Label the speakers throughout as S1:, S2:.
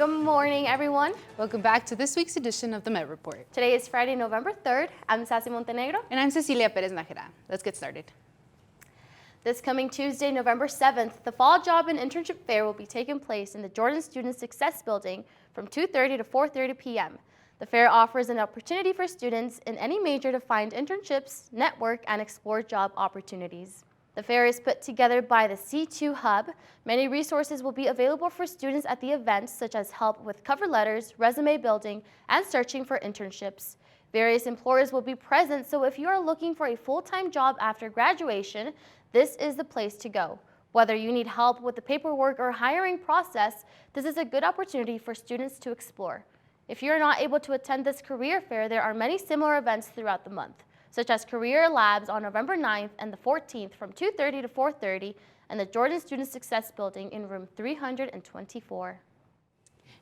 S1: Good morning, everyone.
S2: Welcome back to this week's edition of the MetReport.
S1: Today is Friday, November 3rd. I'm Sassy Montenegro.
S2: And I'm Cecilia Perez-Najera. Let's get started.
S1: This coming Tuesday, November 7th, the Fall Job and Internship Fair will be taking place in the Jordan Student Success Building from 2:30 to 4:30 p.m. The fair offers an opportunity for students in any major to find internships, network, and explore job opportunities. The fair is put together by the C2 Hub. Many resources will be available for students at the event, such as help with cover letters, resume building, and searching for internships. Various employers will be present, so if you are looking for a full-time job after graduation, this is the place to go. Whether you need help with the paperwork or hiring process, this is a good opportunity for students to explore. If you are not able to attend this career fair, there are many similar events throughout the month, such as Career Labs on November 9th and the 14th from 2:30 to 4:30 in the Jordan Student Success Building in room 324.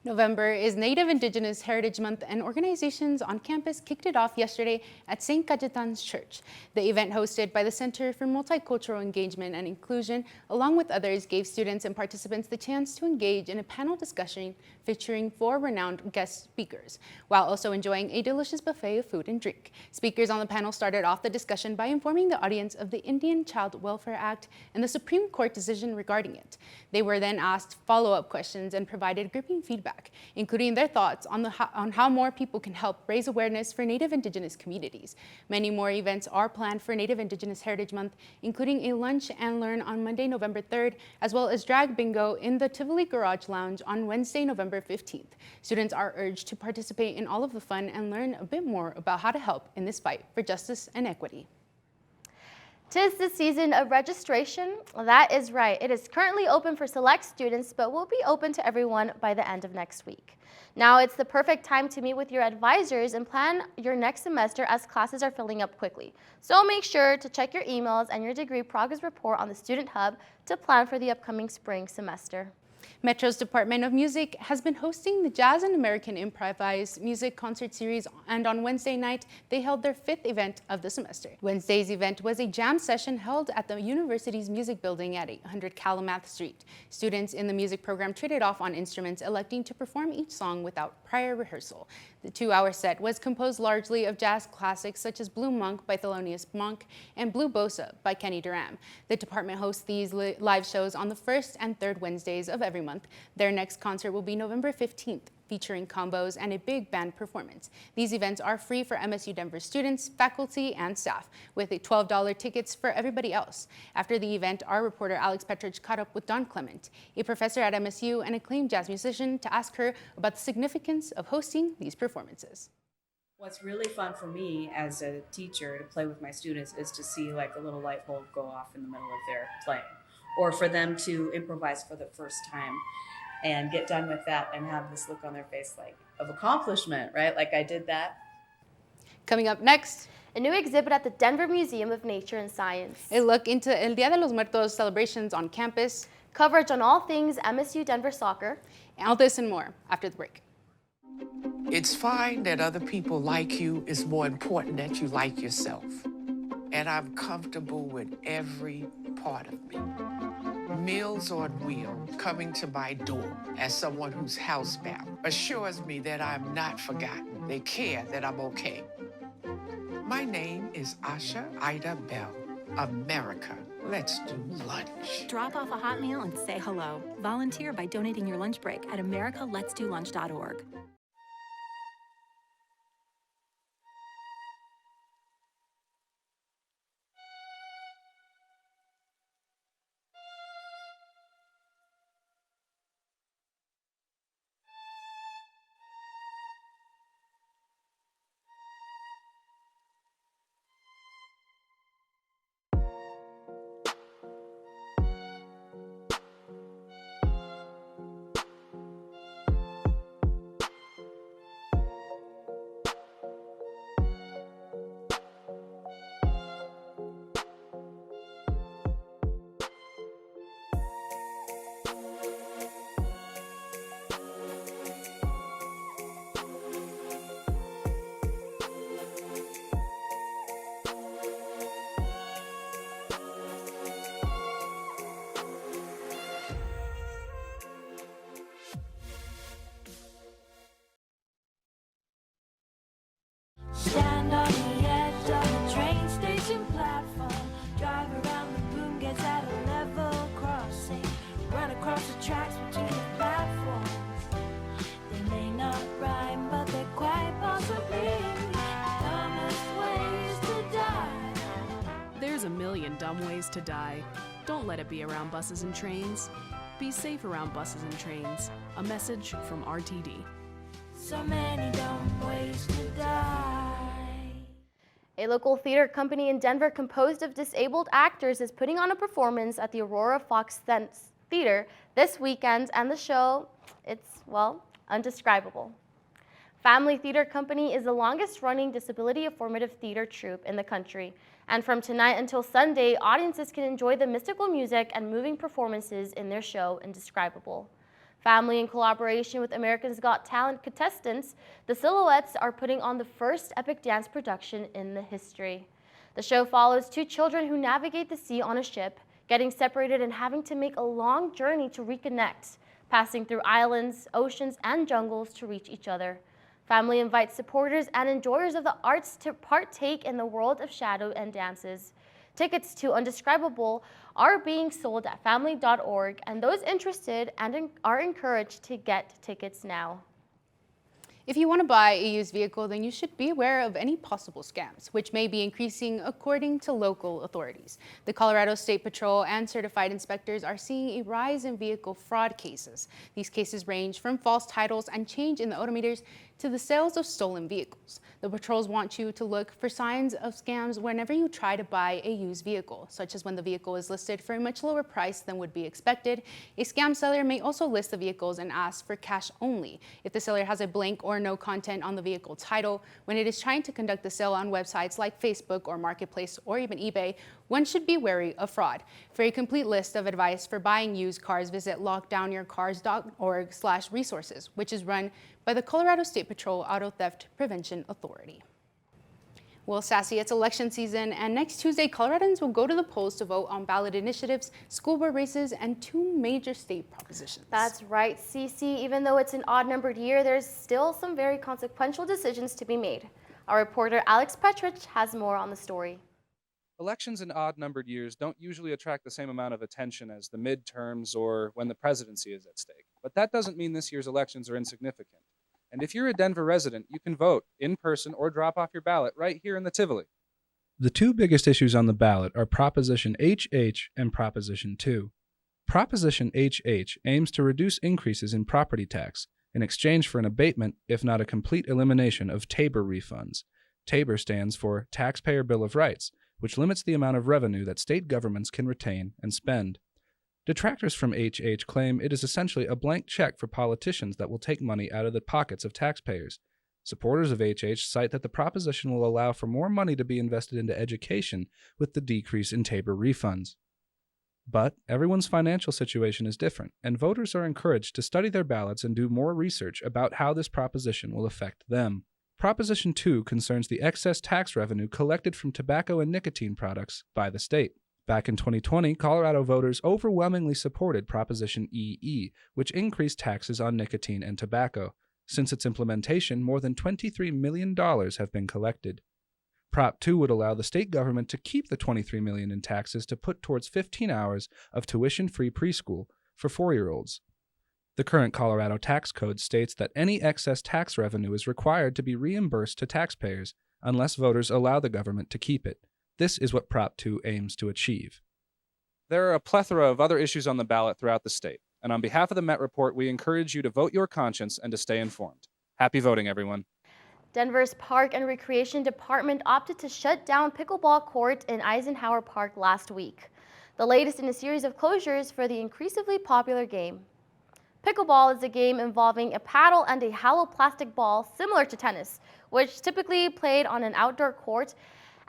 S2: November is Native Indigenous Heritage Month, and organizations on campus kicked it off yesterday at St. Cajetan's Church. The event, hosted by the Center for Multicultural Engagement and Inclusion, along with others, gave students and participants the chance to engage in a panel discussion featuring 4 renowned guest speakers, while also enjoying a delicious buffet of food and drink. Speakers on the panel started off the discussion by informing the audience of the Indian Child Welfare Act and the Supreme Court decision regarding it. They were then asked follow-up questions and provided gripping feedback, including their thoughts on how more people can help raise awareness for Native Indigenous communities. Many more events are planned for Native Indigenous Heritage Month, including a lunch and learn on Monday, November 3rd, as well as drag bingo in the Tivoli Garage Lounge on Wednesday, November 15th. Students are urged to participate in all of the fun and learn a bit more about how to help in this fight for justice and equity.
S1: 'Tis the season of registration. That is right. It is currently open for select students, but will be open to everyone by the end of next week. Now it's the perfect time to meet with your advisors and plan your next semester, as classes are filling up quickly. So make sure to check your emails and your degree progress report on the Student Hub to plan for the upcoming spring semester.
S2: Metro's Department of Music has been hosting the Jazz and American Improvised Music Concert Series, and on Wednesday night, they held their 5th event of the semester. Wednesday's event was a jam session held at the university's music building at 800 Calumet Street. Students in the music program traded off on instruments, electing to perform each song without prior rehearsal. The 2-hour set was composed largely of jazz classics such as Blue Monk by Thelonious Monk and Blue Bossa by Kenney. The department hosts these live shows on the 1st and 3rd Wednesdays of every month. Their next concert will be November 15th, featuring combos and a big band performance. These events are free for MSU Denver students, faculty, and staff, with a $12 tickets for everybody else. After the event, our reporter Alex Petrich caught up with Dawn Clement, a professor at MSU and acclaimed jazz musician, to ask her about the significance of hosting these performances.
S3: What's really fun for me as a teacher to play with my students is to see like a little light bulb go off in the middle of their playing, or for them to improvise for the first time and get done with that and have this look on their face like of accomplishment, right? Like I did that.
S2: Coming up next,
S1: a new exhibit at the Denver Museum of Nature and Science.
S2: A look into El Día de los Muertos celebrations on campus.
S1: Coverage on all things MSU Denver soccer.
S2: All this and more after the break.
S4: It's fine that other people like you. It's more important that you like yourself. And I'm comfortable with every part of me. Meals on Wheels coming to my door as someone who's housebound assures me that I'm not forgotten. They care that I'm okay. My name is Asha Ida Bell. America, let's do lunch.
S5: Drop off a hot meal and say hello. Volunteer by donating your lunch break at americaletsdolunch.org.
S6: a million dumb ways to die. Don't let it be around buses and trains. Be safe around buses and trains. A message from RTD.
S7: So many dumb ways to die.
S1: A local theater company in Denver composed of disabled actors is putting on a performance at the Aurora Fox Theater this weekend, and the show, it's, well, undescribable. Family Theater Company is the longest-running disability-affirmative theater troupe in the country, and from tonight until Sunday, audiences can enjoy the mystical music and moving performances in their show, Indescribable. Family, in collaboration with America's Got Talent contestants, the Silhouettes are putting on the first epic dance production in the history. The show follows two children who navigate the sea on a ship, getting separated and having to make a long journey to reconnect, passing through islands, oceans, and jungles to reach each other. Family invites supporters and enjoyers of the arts to partake in the world of shadow and dances. Tickets to Undescribable are being sold at family.org, and those interested are encouraged to get tickets now.
S2: If you want to buy a used vehicle, then you should be aware of any possible scams, which may be increasing according to local authorities. The Colorado State Patrol and certified inspectors are seeing a rise in vehicle fraud cases. These cases range from false titles and change in the odometers to the sales of stolen vehicles. The patrols want you to look for signs of scams whenever you try to buy a used vehicle, such as when the vehicle is listed for a much lower price than would be expected. A scam seller may also list the vehicles and ask for cash only. If the seller has a blank or no content on the vehicle title, when it is trying to conduct the sale on websites like Facebook or Marketplace or even eBay, one should be wary of fraud. For a complete list of advice for buying used cars, visit lockdownyourcars.org/resources, which is run by the Colorado State Patrol Auto Theft Prevention Authority. Well, Sassy, it's election season, and next Tuesday, Coloradans will go to the polls to vote on ballot initiatives, school board races, and two major state propositions.
S1: That's right, Cece. Even though it's an odd-numbered year, there's still some very consequential decisions to be made. Our reporter Alex Petrich has more on the story.
S8: Elections in odd-numbered years don't usually attract the same amount of attention as the midterms or when the presidency is at stake. But that doesn't mean this year's elections are insignificant. And if you're a Denver resident, you can vote in person or drop off your ballot right here in the Tivoli.
S9: The two biggest issues on the ballot are Proposition HH and Proposition 2. Proposition HH aims to reduce increases in property tax in exchange for an abatement, if not a complete elimination, of TABOR refunds. TABOR stands for Taxpayer Bill of Rights, which limits the amount of revenue that state governments can retain and spend. Detractors from HH claim it is essentially a blank check for politicians that will take money out of the pockets of taxpayers. Supporters of HH cite that the proposition will allow for more money to be invested into education with the decrease in TABOR refunds. But everyone's financial situation is different, and voters are encouraged to study their ballots and do more research about how this proposition will affect them. Proposition 2 concerns the excess tax revenue collected from tobacco and nicotine products by the state. Back in 2020, Colorado voters overwhelmingly supported Proposition EE, which increased taxes on nicotine and tobacco. Since its implementation, more than $23 million have been collected. Prop 2 would allow the state government to keep the $23 million in taxes to put towards 15 hours of tuition-free preschool for 4-year-olds. The current Colorado tax code states that any excess tax revenue is required to be reimbursed to taxpayers unless voters allow the government to keep it. This is what Prop 2 aims to achieve.
S8: There are a plethora of other issues on the ballot throughout the state, and on behalf of the MetReport, we encourage you to vote your conscience and to stay informed. Happy voting, everyone.
S1: Denver's Park and Recreation Department opted to shut down pickleball court in Eisenhower Park last week, the latest in a series of closures for the increasingly popular game. Pickleball is a game involving a paddle and a hollow plastic ball similar to tennis, which typically played on an outdoor court,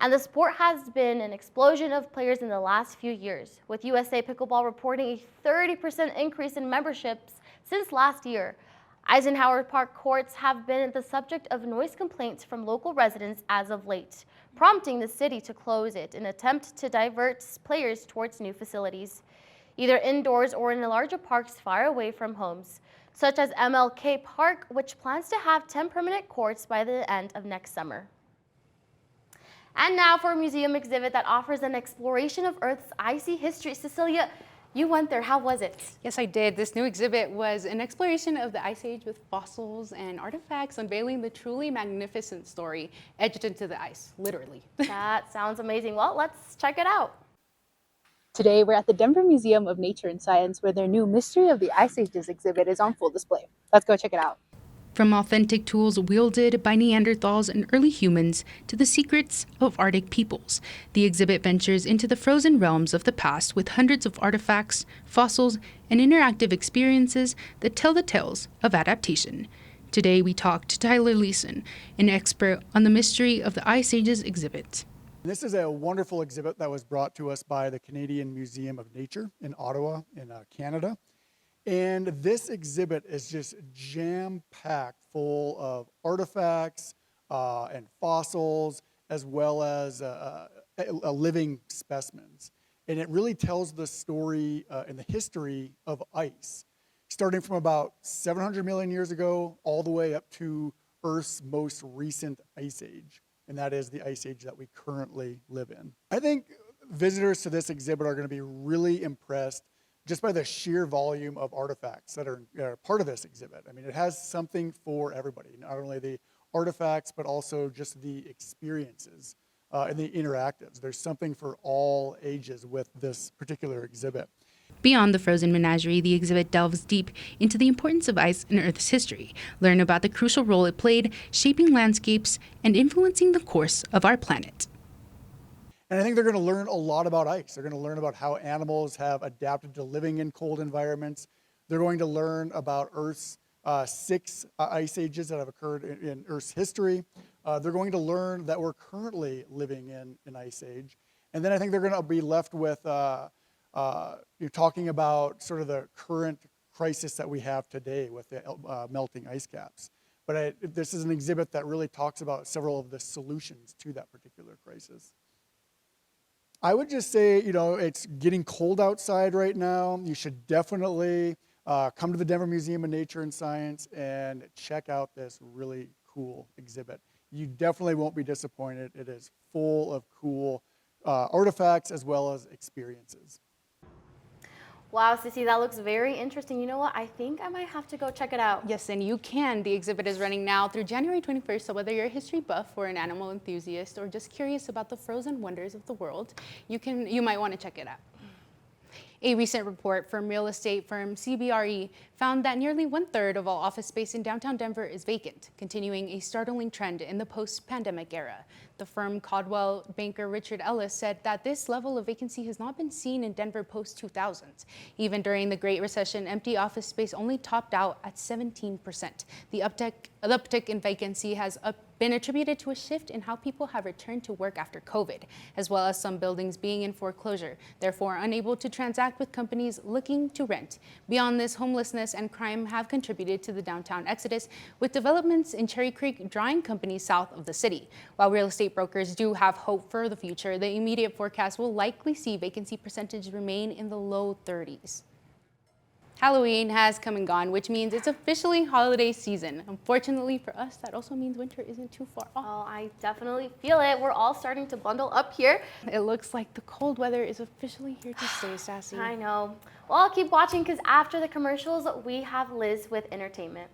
S1: and the sport has been an explosion of players in the last few years, with USA Pickleball reporting a 30% increase in memberships since last year. Eisenhower Park courts have been the subject of noise complaints from local residents as of late, prompting the city to close it in an attempt to divert players towards new facilities, either indoors or in larger parks far away from homes, such as MLK Park, which plans to have 10 permanent courts by the end of next summer. And now for a museum exhibit that offers an exploration of Earth's icy history. Cecilia, You went there. How was it?
S2: Yes, I did. This new exhibit was an exploration of the Ice Age with fossils and artifacts, unveiling the truly magnificent story etched into the ice, literally.
S1: That sounds amazing. Well, let's check it out.
S10: Today, we're at the Denver Museum of Nature and Science, where their new Mystery of the Ice Ages exhibit is on full display. Let's go check it out.
S2: From authentic tools wielded by Neanderthals and early humans to the secrets of Arctic peoples, the exhibit ventures into the frozen realms of the past with hundreds of artifacts, fossils, and interactive experiences that tell the tales of adaptation. Today, we talked to Tyler Leeson, an expert on the Mystery of the Ice Ages exhibit.
S11: This is a wonderful exhibit that was brought to us by the Canadian Museum of Nature in Ottawa, in Canada. And this exhibit is just jam-packed full of artifacts and fossils, as well as living specimens. And it really tells the story and the history of ice, starting from about 700 million years ago, all the way up to Earth's most recent ice age. And that is the ice age that we currently live in. I think visitors to this exhibit are going to be really impressed just by the sheer volume of artifacts that are part of this exhibit. I mean, it has something for everybody, not only the artifacts, but also just the experiences and the interactives. There's something for all ages with this particular exhibit.
S2: Beyond the frozen menagerie, the exhibit delves deep into the importance of ice in Earth's history. Learn about the crucial role it played, shaping landscapes and influencing the course of our planet.
S11: And I think they're going to learn a lot about ice. They're going to learn about how animals have adapted to living in cold environments. They're going to learn about Earth's 6 ice ages that have occurred in Earth's history. They're going to learn that we're currently living in an ice age. And then I think they're going to be left with you're talking about sort of the current crisis that we have today with the melting ice caps. But this is an exhibit that really talks about several of the solutions to that particular crisis. I would just say, you know, it's getting cold outside right now. You should definitely come to the Denver Museum of Nature and Science and check out this really cool exhibit. You definitely won't be disappointed. It is full of cool artifacts as well as experiences.
S1: Wow, Sissy, that looks very interesting. You know what? I think I might have to go check it out.
S2: Yes, and you can. The exhibit is running now through January 21st, so whether you're a history buff or an animal enthusiast or just curious about the frozen wonders of the world, you might want to check it out. A recent report from real estate firm CBRE found that nearly 1/3 of all office space in downtown Denver is vacant, continuing a startling trend in the post-pandemic era. The firm Caldwell banker Richard Ellis said that this level of vacancy has not been seen in Denver post-2000s. Even during the Great Recession, empty office space only topped out at 17%. The uptick in vacancy has been attributed to a shift in how people have returned to work after COVID, as well as some buildings being in foreclosure, therefore unable to transact with companies looking to rent. Beyond this, homelessness and crime have contributed to the downtown exodus, with developments in Cherry Creek drawing companies south of the city. While real estate brokers do have hope for the future, the immediate forecast will likely see vacancy percentage remain in the low 30s. Halloween has come and gone, which means it's officially holiday season. Unfortunately for us, that also means winter isn't too far off.
S1: Oh, I definitely feel it. We're all starting to bundle up here.
S2: It looks like the cold weather is officially here to stay, Sassy.
S1: I know. Well, I'll keep watching because after the commercials, we have Liz with entertainment.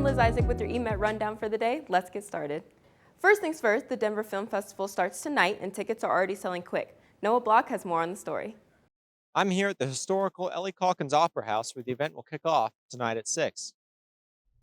S12: Liz Isaac with your Emet rundown for the day. Let's get started. First things first, the Denver Film Festival starts tonight and tickets are already selling quick. Noah Block has more on the story.
S13: I'm here at the historical Ellie Calkins Opera House where the event will kick off tonight at 6.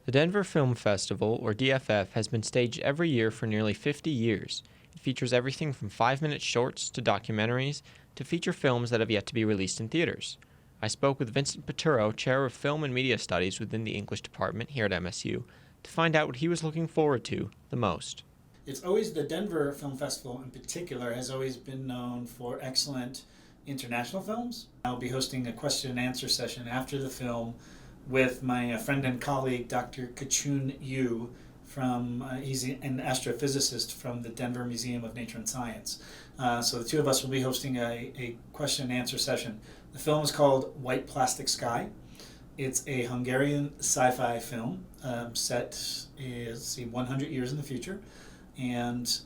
S13: The Denver Film Festival, or DFF, has been staged every year for nearly 50 years. It features everything from 5-minute shorts to documentaries to feature films that have yet to be released in theaters. I spoke with Vincent Peturo, Chair of Film and Media Studies within the English Department here at MSU, to find out what he was looking forward to the most.
S14: It's always the Denver Film Festival in particular has always been known for excellent international films. I'll be hosting a question and answer session after the film with my friend and colleague, Dr. Kachun Yu, he's an astrophysicist from the Denver Museum of Nature and Science. So the two of us will be hosting a question and answer session. The film is called White Plastic Sky. It's a Hungarian sci-fi film set 100 years in the future. And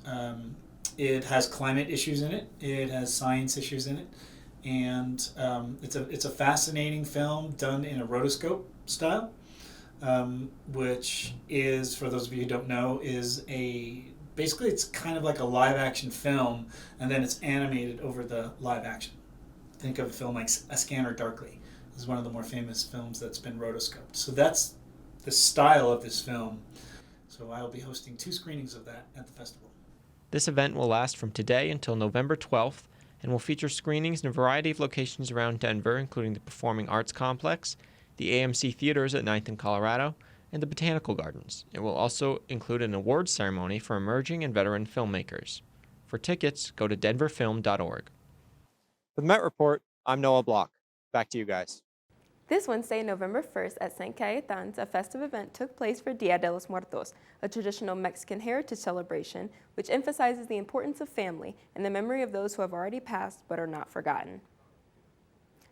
S14: it has climate issues in it. It has science issues in it. And it's a fascinating film done in a rotoscope style, which is, for those of you who don't know, basically it's kind of like a live action film, and then it's animated over the live action. Think of a film like A Scanner Darkly. This is one of the more famous films that's been rotoscoped. So that's the style of this film. So I'll be hosting 2 screenings of that at the festival.
S13: This event will last from today until November 12th and will feature screenings in a variety of locations around Denver, including the Performing Arts Complex, the AMC Theaters at 9th and Colorado, and the Botanical Gardens. It will also include an awards ceremony for emerging and veteran filmmakers. For tickets, go to denverfilm.org. With MetReport, I'm Noah Block. Back to you guys.
S12: This Wednesday, November 1st at St. Cayetan's, a festive event took place for Dia de los Muertos, a traditional Mexican heritage celebration which emphasizes the importance of family and the memory of those who have already passed but are not forgotten.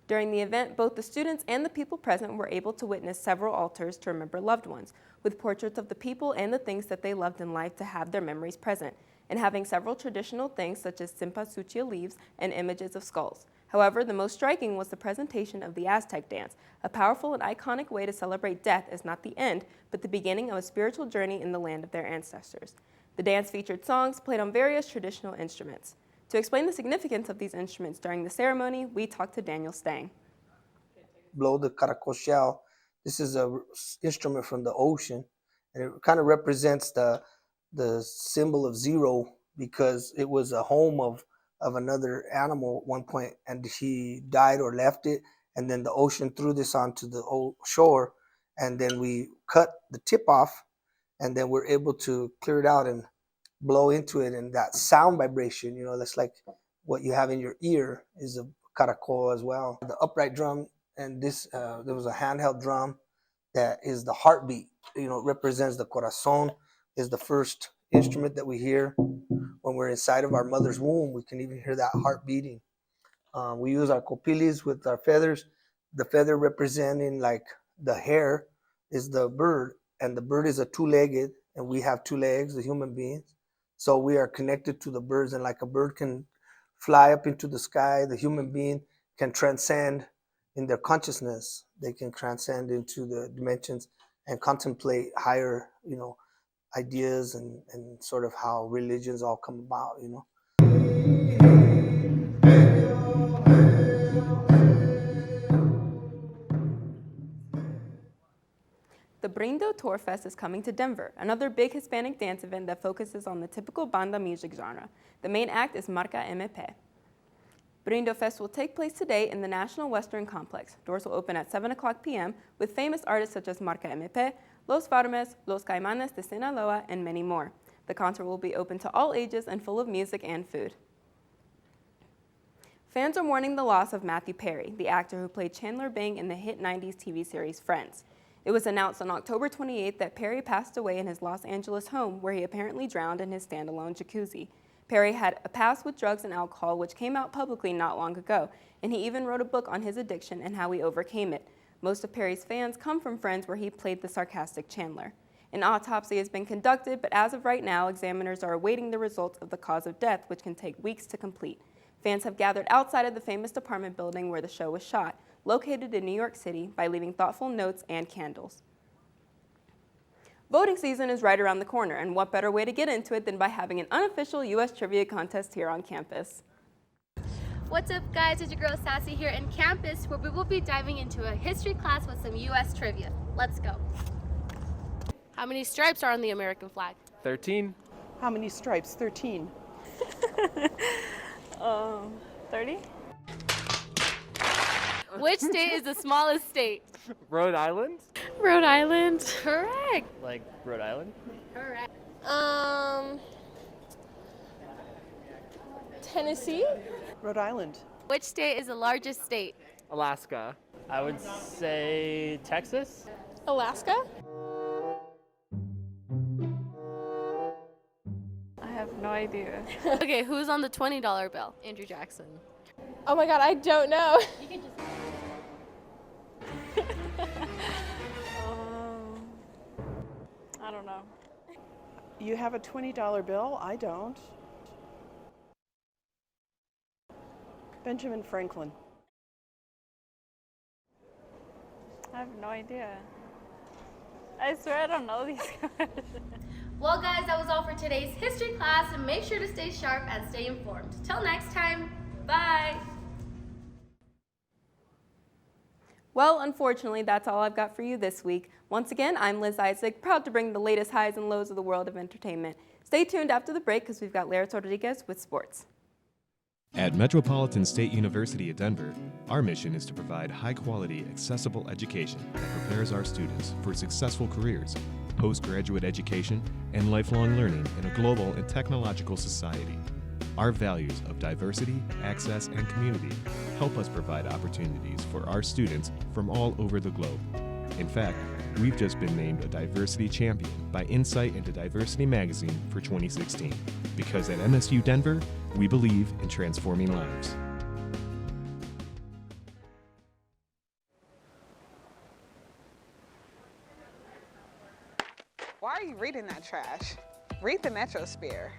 S12: During the event, both the students and the people present were able to witness several altars to remember loved ones, with portraits of the people and the things that they loved in life to have their memories present, and having several traditional things such as cempasúchil leaves and images of skulls. However, the most striking was the presentation of the Aztec dance. A powerful and iconic way to celebrate death as not the end, but the beginning of a spiritual journey in the land of their ancestors. The dance featured songs played on various traditional instruments. To explain the significance of these instruments during the ceremony, we talked to Daniel Stang.
S15: Blow the caracol shell. This is an instrument from the ocean, and it kind of represents the symbol of zero, because it was a home of another animal at one point, and he died or left it, and then the ocean threw this onto the old shore, and then we cut the tip off, and then we're able to clear it out and blow into it, and that sound vibration, that's like what you have in your ear, is a caracol as well. The upright drum, and this there was a handheld drum that is the heartbeat. It represents the corazón, is the first instrument that we hear when we're inside of our mother's womb. We can even hear that heart beating. We use our copilis with our feathers. The feather representing, like, the hair is the bird, and the bird is a 2-legged, and we have 2 legs, the human beings. So we are connected to the birds, and like a bird can fly up into the sky, the human being can transcend in their consciousness. They can transcend into the dimensions and contemplate higher, ideas and sort of how religions all come about,
S12: The Brindo Tour Fest is coming to Denver, another big Hispanic dance event that focuses on the typical banda music genre. The main act is Marca MP. Brindo Fest will take place today in the National Western Complex. Doors will open at 7 o'clock p.m. with famous artists such as Marca MP, Los Farmes, Los Caimanes de Sinaloa, and many more. The concert will be open to all ages and full of music and food. Fans are mourning the loss of Matthew Perry, the actor who played Chandler Bing in the hit 90s TV series Friends. It was announced on October 28th that Perry passed away in his Los Angeles home, where he apparently drowned in his standalone jacuzzi. Perry had a past with drugs and alcohol, which came out publicly not long ago, and he even wrote a book on his addiction and how he overcame it. Most of Perry's fans come from Friends, where he played the sarcastic Chandler. An autopsy has been conducted, but as of right now, examiners are awaiting the results of the cause of death, which can take weeks to complete. Fans have gathered outside of the famous apartment building where the show was shot, located in New York City, by leaving thoughtful notes and candles. Voting season is right around the corner, and what better way to get into it than by having an unofficial U.S. trivia contest here on campus.
S1: What's up, guys? It's your girl Sassy here in campus, where we will be diving into a history class with some U.S. trivia. Let's go. How many stripes are on the American flag?
S16: 13.
S17: How many stripes? 13.
S18: 30.
S1: Which state is the smallest state?
S16: Rhode Island?
S18: Rhode Island.
S1: Correct.
S16: Like Rhode Island?
S1: Correct.
S18: Tennessee.
S17: Rhode Island.
S1: Which state is the largest state?
S16: Alaska.
S19: I would say Texas.
S18: Alaska. I have no idea.
S1: Okay, who's on the $20 bill?
S18: Andrew Jackson. Oh my God, I don't know.
S1: You can just...
S18: I don't know.
S17: You have a $20 bill? I don't. Benjamin Franklin.
S18: I have no idea. I swear I don't know these guys.
S1: Well, guys, that was all for today's history class, and make sure to stay sharp and stay informed. Till next time, bye.
S12: Well, unfortunately, that's all I've got for you this week. Once again, I'm Liz Isaac, proud to bring the latest highs and lows of the world of entertainment. Stay tuned after the break because we've got Laryss Rodriguez with sports.
S20: At Metropolitan State University of Denver, our mission is to provide high-quality, accessible education that prepares our students for successful careers, postgraduate education, and lifelong learning in a global and technological society. Our values of diversity, access, and community help us provide opportunities for our students from all over the globe. In fact, we've just been named a diversity champion by Insight into Diversity magazine for 2016. Because at MSU Denver, we believe in transforming lives.
S21: Why are you reading that trash? Read the Metrosphere.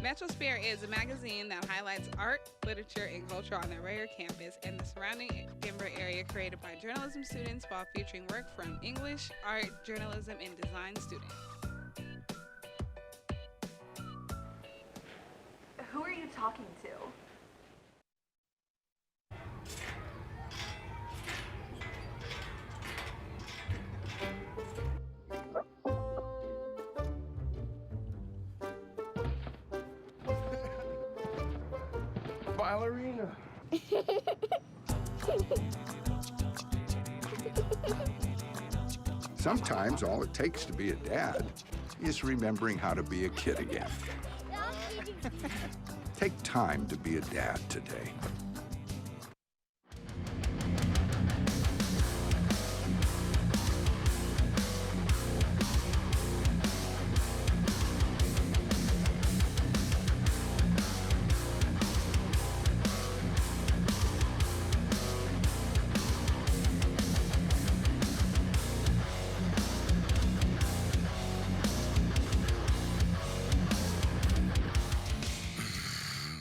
S22: Metrosphere is a magazine that highlights art, literature, and culture on the Rayer campus and the surrounding Denver area, created by journalism students while featuring work from English, art, journalism, and design students.
S23: Who are you talking to?
S4: Ballerina.
S24: Sometimes all it takes to be a dad is remembering how to be a kid again. Take time to be a dad today.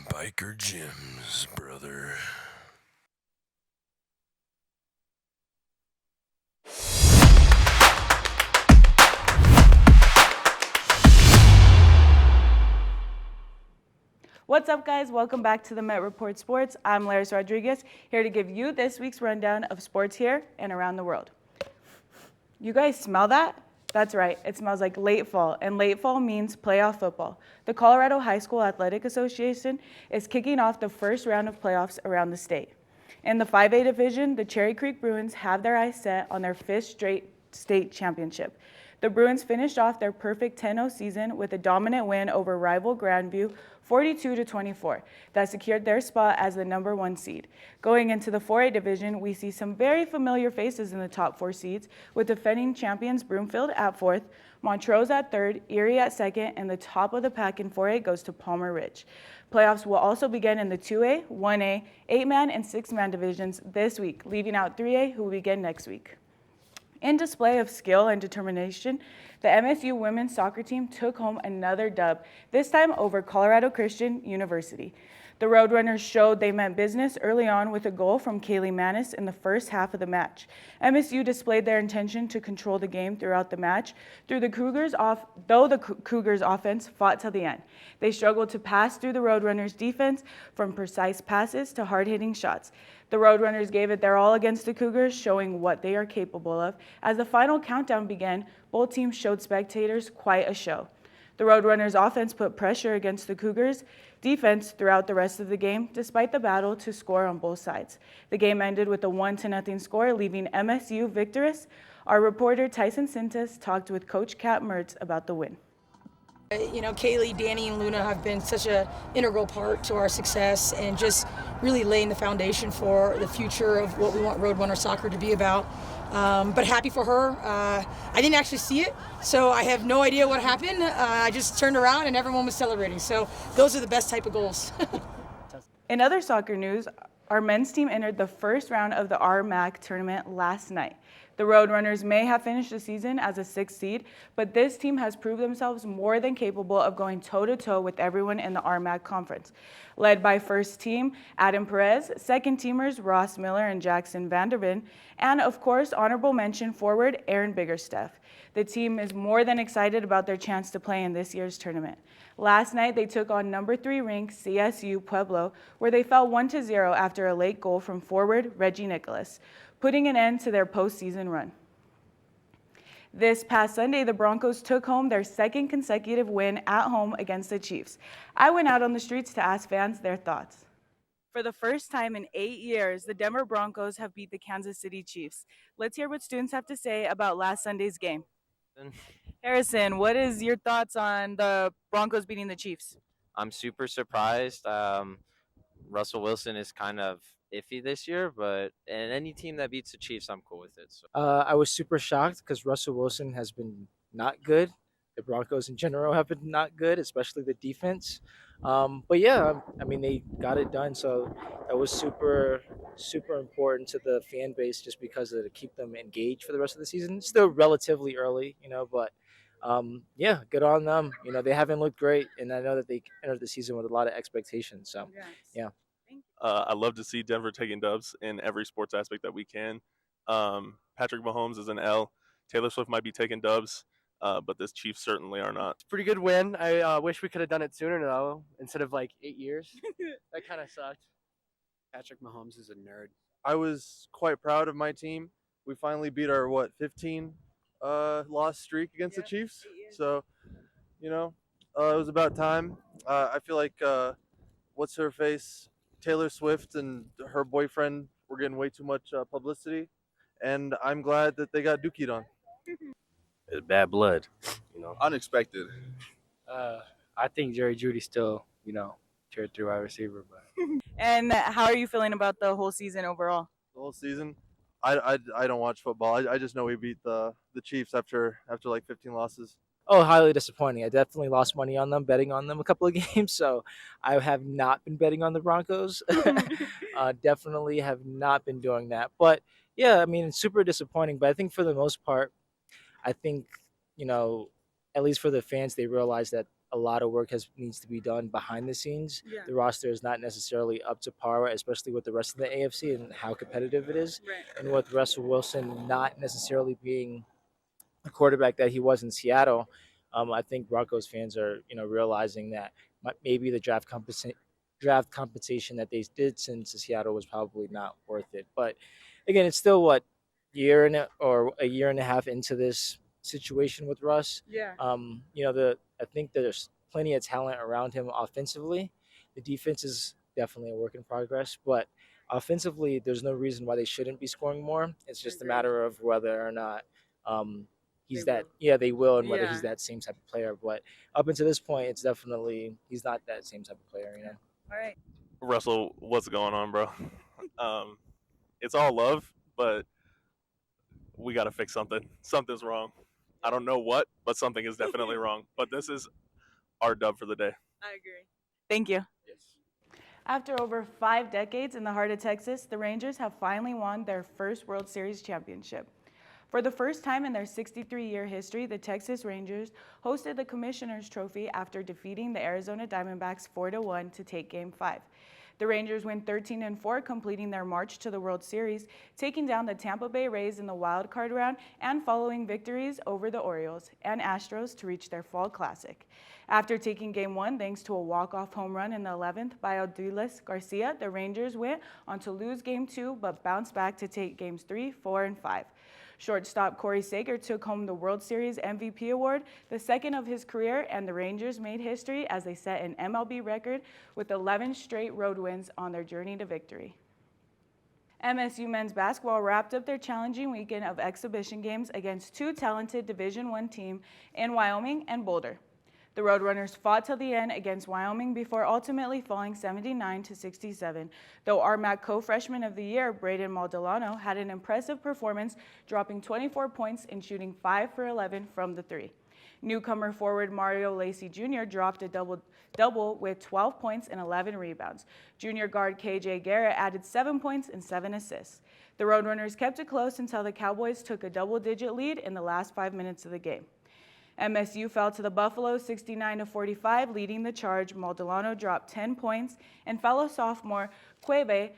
S25: Biker Jim's brother.
S26: What's up, guys? Welcome back to the MetReport Sports. I'm Laryss Rodriguez, here to give you this week's rundown of sports here and around the world. You guys smell that? That's right, it smells like late fall, and late fall means playoff football. The Colorado High School Athletic Association is kicking off the first round of playoffs around the state. In the 5A division, the Cherry Creek Bruins have their eyes set on their 5th straight state championship. The Bruins finished off their perfect 10-0 season with a dominant win over rival Grandview, 42-24, that secured their spot as the number 1 seed. Going into the 4A division, we see some very familiar faces in the top 4 seeds, with defending champions Broomfield at 4th, Montrose at 3rd, Erie at 2nd, and the top of the pack in 4A goes to Palmer Ridge. Playoffs will also begin in the 2A, 1A, 8-man, and 6-man divisions this week, leaving out 3A, who will begin next week. In display of skill and determination, the MSU women's soccer team took home another dub, this time over Colorado Christian University. The Roadrunners showed they meant business early on with a goal from Kaylee Manis in the first half of the match. MSU displayed their intention to control the game throughout the match, though the Cougars' offense fought till the end. They struggled to pass through the Roadrunners' defense, from precise passes to hard-hitting shots. The Roadrunners gave it their all against the Cougars, showing what they are capable of. As the final countdown began, both teams showed spectators quite a show. The Roadrunners' offense put pressure against the Cougars' defense throughout the rest of the game, despite the battle to score on both sides. The game ended with a 1-0 score, leaving MSU victorious. Our reporter Tyson Sintas talked with Coach Kat Mertz about the win.
S3: You know, Kaylee, Danny, and Luna have been such an integral part to our success and just really laying the foundation for the future of what we want Roadrunner soccer to be about. But happy for her. I didn't actually see it, so I have no idea what happened. I just turned around and everyone was celebrating. So those are the best type of goals.
S26: In other soccer news, our men's team entered the first round of the RMAC tournament last night. The Roadrunners may have finished the season as a 6th seed, but this team has proved themselves more than capable of going toe-to-toe with everyone in the RMAC conference. Led by first team Adam Perez, second teamers Ross Miller and Jackson Vanderven, and of course honorable mention forward Aaron Biggerstaff. The team is more than excited about their chance to play in this year's tournament. Last night they took on number 3 ranked CSU Pueblo, where they fell 1-0 after a late goal from forward Reggie Nicholas, putting an end to their postseason run. This past Sunday, the Broncos took home their second consecutive win at home against the Chiefs. I went out on the streets to ask fans their thoughts. For the first time in 8 years, the Denver Broncos have beat the Kansas City Chiefs. Let's hear what students have to say about last Sunday's game. Harrison, what is your thoughts on the Broncos beating the Chiefs?
S5: I'm super surprised. Russell Wilson is kind of iffy this year, but and any team that beats the Chiefs, I'm cool with it. So.
S6: I was super shocked because Russell Wilson has been not good. The Broncos in general have been not good, especially the defense. But yeah, I mean, they got it done. So that was super, super important to the fan base just because to keep them engaged for the rest of the season. It's still relatively early, but yeah, good on them. They haven't looked great, and I know that they entered the season with a lot of expectations. So, yeah.
S7: I love to see Denver taking dubs in every sports aspect that we can. Patrick Mahomes is an L. Taylor Swift might be taking dubs, but the Chiefs certainly are not.
S16: Pretty good win. I wish we could have done it sooner, though, instead of like 8 years. That kind of sucked.
S8: Patrick Mahomes is a nerd.
S9: I was quite proud of my team. We finally beat our 15 loss streak against the Chiefs. So, it was about time. I feel like what's her face, Taylor Swift and her boyfriend were getting way too much publicity, and I'm glad that they got dookied on.
S27: It's bad blood,
S7: Unexpected.
S8: I think Jerry Judy's still, tier 3 wide receiver. But
S26: And how are you feeling about the whole season overall?
S9: The whole season, I don't watch football. I just know we beat the Chiefs after like 15 losses.
S6: Oh, highly disappointing. I definitely lost money on them, betting on them a couple of games. So I have not been betting on the Broncos. Definitely have not been doing that. But yeah, I mean, it's super disappointing. But I think for the most part, I think, at least for the fans, they realize that a lot of work needs to be done behind the scenes. Yeah. The roster is not necessarily up to par, especially with the rest of the AFC and how competitive it is. Right. And with Russell Wilson not necessarily being the quarterback that he was in Seattle, I think Broncos fans are, realizing that maybe the draft compensation that they did send to Seattle was probably not worth it. But again, it's still a year and a half into this situation with Russ.
S26: Yeah.
S6: I think there's plenty of talent around him offensively. The defense is definitely a work in progress, but offensively, there's no reason why they shouldn't be scoring more. It's just a matter of whether or not they will, and whether he's that same type of player. But up until this point, it's definitely he's not that same type of player,
S26: All right.
S7: Russell, what's going on, bro? It's all love, but we got to fix something. Something's wrong. I don't know what, but something is definitely wrong. But this is our dub for the day.
S26: I agree. Thank you.
S7: Yes.
S26: After over 5 decades in the heart of Texas, the Rangers have finally won their first World Series championship. For the first time in their 63-year history, the Texas Rangers hosted the Commissioner's Trophy after defeating the Arizona Diamondbacks 4-1 to take Game 5. The Rangers win 13-4, completing their march to the World Series, taking down the Tampa Bay Rays in the wild card round and following victories over the Orioles and Astros to reach their Fall Classic. After taking Game 1 thanks to a walk-off home run in the 11th by Adolis Garcia, the Rangers went on to lose Game 2 but bounced back to take Games 3, 4, and 5. Shortstop Corey Seager took home the World Series MVP award, the second of his career, and the Rangers made history as they set an MLB record with 11 straight road wins on their journey to victory. MSU men's basketball wrapped up their challenging weekend of exhibition games against two talented Division I teams in Wyoming and Boulder. The Roadrunners fought till the end against Wyoming before ultimately falling 79-67, though RMAC co-freshman of the year, Braden Maldonado, had an impressive performance, dropping 24 points and shooting 5 for 11 from the three. Newcomer forward Mario Lacey Jr. dropped a double with 12 points and 11 rebounds. Junior guard KJ Garrett added 7 points and 7 assists. The Roadrunners kept it close until the Cowboys took a double-digit lead in the last 5 minutes of the game. MSU fell to the Buffaloes 69-45, leading the charge. Maldonado dropped 10 points, and fellow sophomore Quebe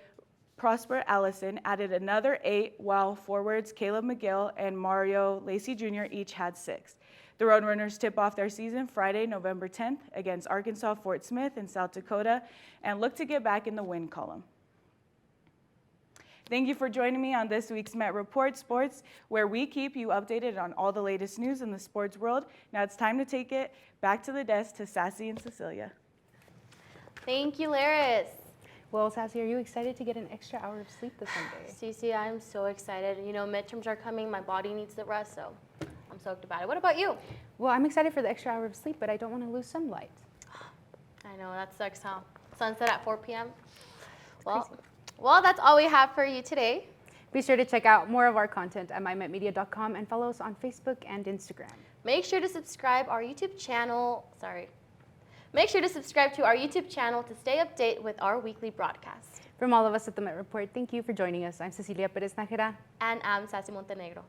S26: Prosper Allison added another 8, while forwards Caleb McGill and Mario Lacey Jr. each had 6. The Roadrunners tip off their season Friday, November 10th against Arkansas Fort Smith in South Dakota and look to get back in the win column. Thank you for joining me on this week's MetReport Sports, where we keep you updated on all the latest news in the sports world. Now it's time to take it back to the desk to Sassy and Cecilia.
S1: Thank you, Laryss.
S2: Well, Sassy, are you excited to get an extra hour of sleep this Sunday?
S1: Cece, I'm so excited. You know, midterms are coming. My body needs the rest, so I'm stoked about it. What about you?
S2: Well, I'm excited for the extra hour of sleep, but I don't want to lose sunlight.
S1: I know, that sucks, huh? Sunset at 4 p.m. Well, that's all we have for you today.
S2: Be sure to check out more of our content at mymetmedia.com and follow us on Facebook and Instagram.
S1: Make sure to subscribe our YouTube channel. Make sure to subscribe to our YouTube channel to stay updated with our weekly broadcast.
S2: From all of us at the Met Report, thank you for joining us. I'm Cecilia Perez-Najera.
S1: And I'm Sassy Montenegro.